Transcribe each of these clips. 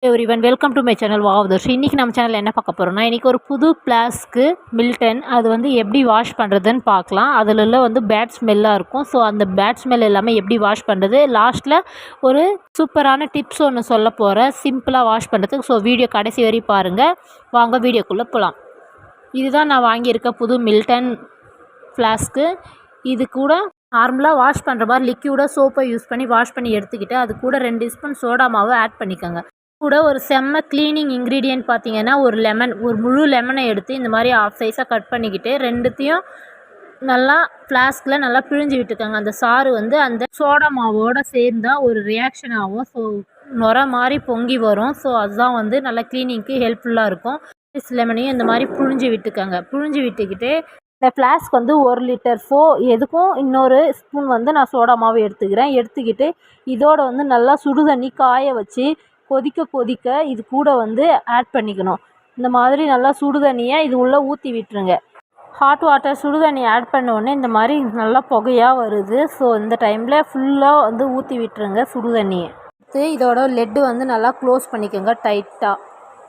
Everyone welcome to my channel வாவ்தர்ஷ். இன்றைக்கி நம்ம சேனலில் என்ன பார்க்க போகிறோம்னா, இன்றைக்கி ஒரு புது ஃப்ளாஸ்க்கு மில்டன் அது வந்து எப்படி வாஷ் பண்ணுறதுன்னு பார்க்கலாம். அதில் வந்து பேட் ஸ்மெல்லாக இருக்கும். ஸோ அந்த பேட் ஸ்மெல் எல்லாமே எப்படி வாஷ் பண்ணுறது, லாஸ்ட்டில் ஒரு சூப்பரான டிப்ஸ் ஒன்று சொல்ல போகிறேன் சிம்பிளாக வாஷ் பண்ணுறதுக்கு. ஸோ வீடியோ கடைசி வரை பாருங்கள். வாங்க வீடியோக்குள்ளே போகலாம். இதுதான் நான் வாங்கியிருக்க புது மில்டன் ஃப்ளாஸ்க்கு. இது கூட நார்மலாக வாஷ் பண்ணுற மாதிரி லிக்யூடாக சோப்பை யூஸ் பண்ணி வாஷ் பண்ணி எடுத்துக்கிட்டு அது கூட 2 ஸ்பூன் சோடா மாவு ஆட் பண்ணிக்கோங்க. கூட ஒரு செம்ம க்ளீனிங் இன்க்ரீடியன்ட் பார்த்தீங்கன்னா ஒரு முழு லெமனை எடுத்து இந்த மாதிரி ஆஃப் சைஸாக கட் பண்ணிக்கிட்டு ரெண்டுத்தையும் நல்லா ஃப்ளாஸ்கில் நல்லா பிழிஞ்சு விட்டுக்கோங்க. அந்த சாறு வந்து அந்த சோடா மாவோடு சேர்ந்தால் ஒரு ரியாக்ஷன் ஆகும். ஸோ நுர மாதிரி பொங்கி வரும். ஸோ அதுதான் வந்து நல்லா க்ளீனிங்க்கு ஹெல்ப்ஃபுல்லாக இருக்கும். லெமனையும் இந்த மாதிரி புழிஞ்சு விட்டுக்கோங்க. புழிஞ்சு விட்டுக்கிட்டு இந்த ஃப்ளாஸ்க் வந்து 1 லிட்டர் எதுக்கும் இன்னொரு ஸ்பூன் வந்து நான் சோடா மாவு எடுத்துக்கிட்டு இதோட வந்து நல்லா சுடு தண்ணி காய வச்சு கொதிக்க இது கூட வந்து ஆட் பண்ணிக்கணும். இந்த மாதிரி நல்லா சுடு தண்ணியை இது உள்ளே ஊற்றி விட்டுருங்க. ஹாட் வாட்டர் சுடு தண்ணி ஆட் பண்ண உடனே இந்த மாதிரி நல்லா புகையாக வருது. ஸோ இந்த டைமில் ஃபுல்லாக வந்து ஊற்றி விட்டுருங்க சுடு தண்ணியை. இதோட லெட்டு வந்து நல்லா க்ளோஸ் பண்ணிக்கோங்க.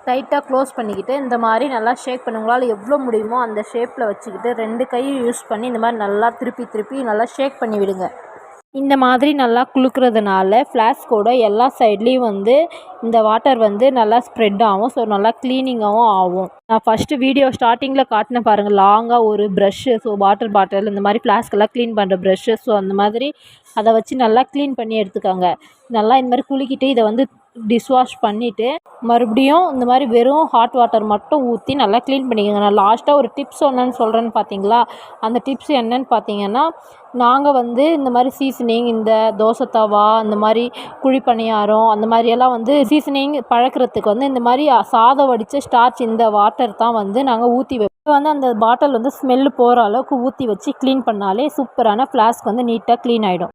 டைட்டாக க்ளோஸ் பண்ணிக்கிட்டு இந்த மாதிரி நல்லா ஷேக் பண்ணி உங்களால் எவ்வளோ முடியுமோ அந்த ஷேப்பில் வச்சுக்கிட்டு 2 கையும் யூஸ் பண்ணி இந்த மாதிரி நல்லா திருப்பி நல்லா ஷேக் பண்ணி விடுங்க. இந்த மாதிரி நல்லா குலுக்கிறதுனால ஃப்ளாஸ்கோட எல்லா சைட்லேயும் வந்து இந்த வாட்டர் வந்து நல்லா ஸ்ப்ரெட் ஆகும். ஸோ நல்லா க்ளீனிங்காகவும் ஆகும். நான் ஃபஸ்ட்டு வீடியோ ஸ்டார்டிங்கில் காட்டின பாருங்கள், லாங்காக ஒரு ப்ரஷ்ஷு, ஸோ வாட்டர் பாட்டில் இந்த மாதிரி ஃப்ளாஸ்கெல்லாம் க்ளீன் பண்ணுற ப்ரஷ்ஷு. ஸோ அந்த மாதிரி அதை வச்சு நல்லா க்ளீன் பண்ணி எடுத்துக்கோங்க. நல்லா இந்த மாதிரி குலுக்கிட்டு இதை வந்து டிஷ்வாஷ் பண்ணிவிட்டு மறுபடியும் இந்த மாதிரி வெறும் ஹாட் வாட்டர் மட்டும் ஊற்றி நல்லா க்ளீன் பண்ணிக்கோங்க. நான் லாஸ்ட்டாக ஒரு டிப்ஸ் என்னன்னு சொல்கிறேன்னு பார்த்தீங்களா, அந்த டிப்ஸ் என்னன்னு பார்த்தீங்கன்னா, நாங்கள் வந்து இந்த மாதிரி சீசனிங் இந்த தோசை தவா இந்த மாதிரி குழி பணியாரம் அந்த மாதிரியெல்லாம் வந்து சீசனிங் பழக்கிறதுக்கு வந்து இந்த மாதிரி சாதம் வடித்த ஸ்டார்ச் இந்த வாட்டர் தான் வந்து நாங்கள் ஊற்றி வந்து அந்த பாட்டில் வந்து ஸ்மெல்லு போகிற அளவுக்கு ஊற்றி வச்சு க்ளீன் பண்ணாலே சூப்பரான ஃப்ளாஸ்க் வந்து நீட்டாக க்ளீன் ஆகிடும்.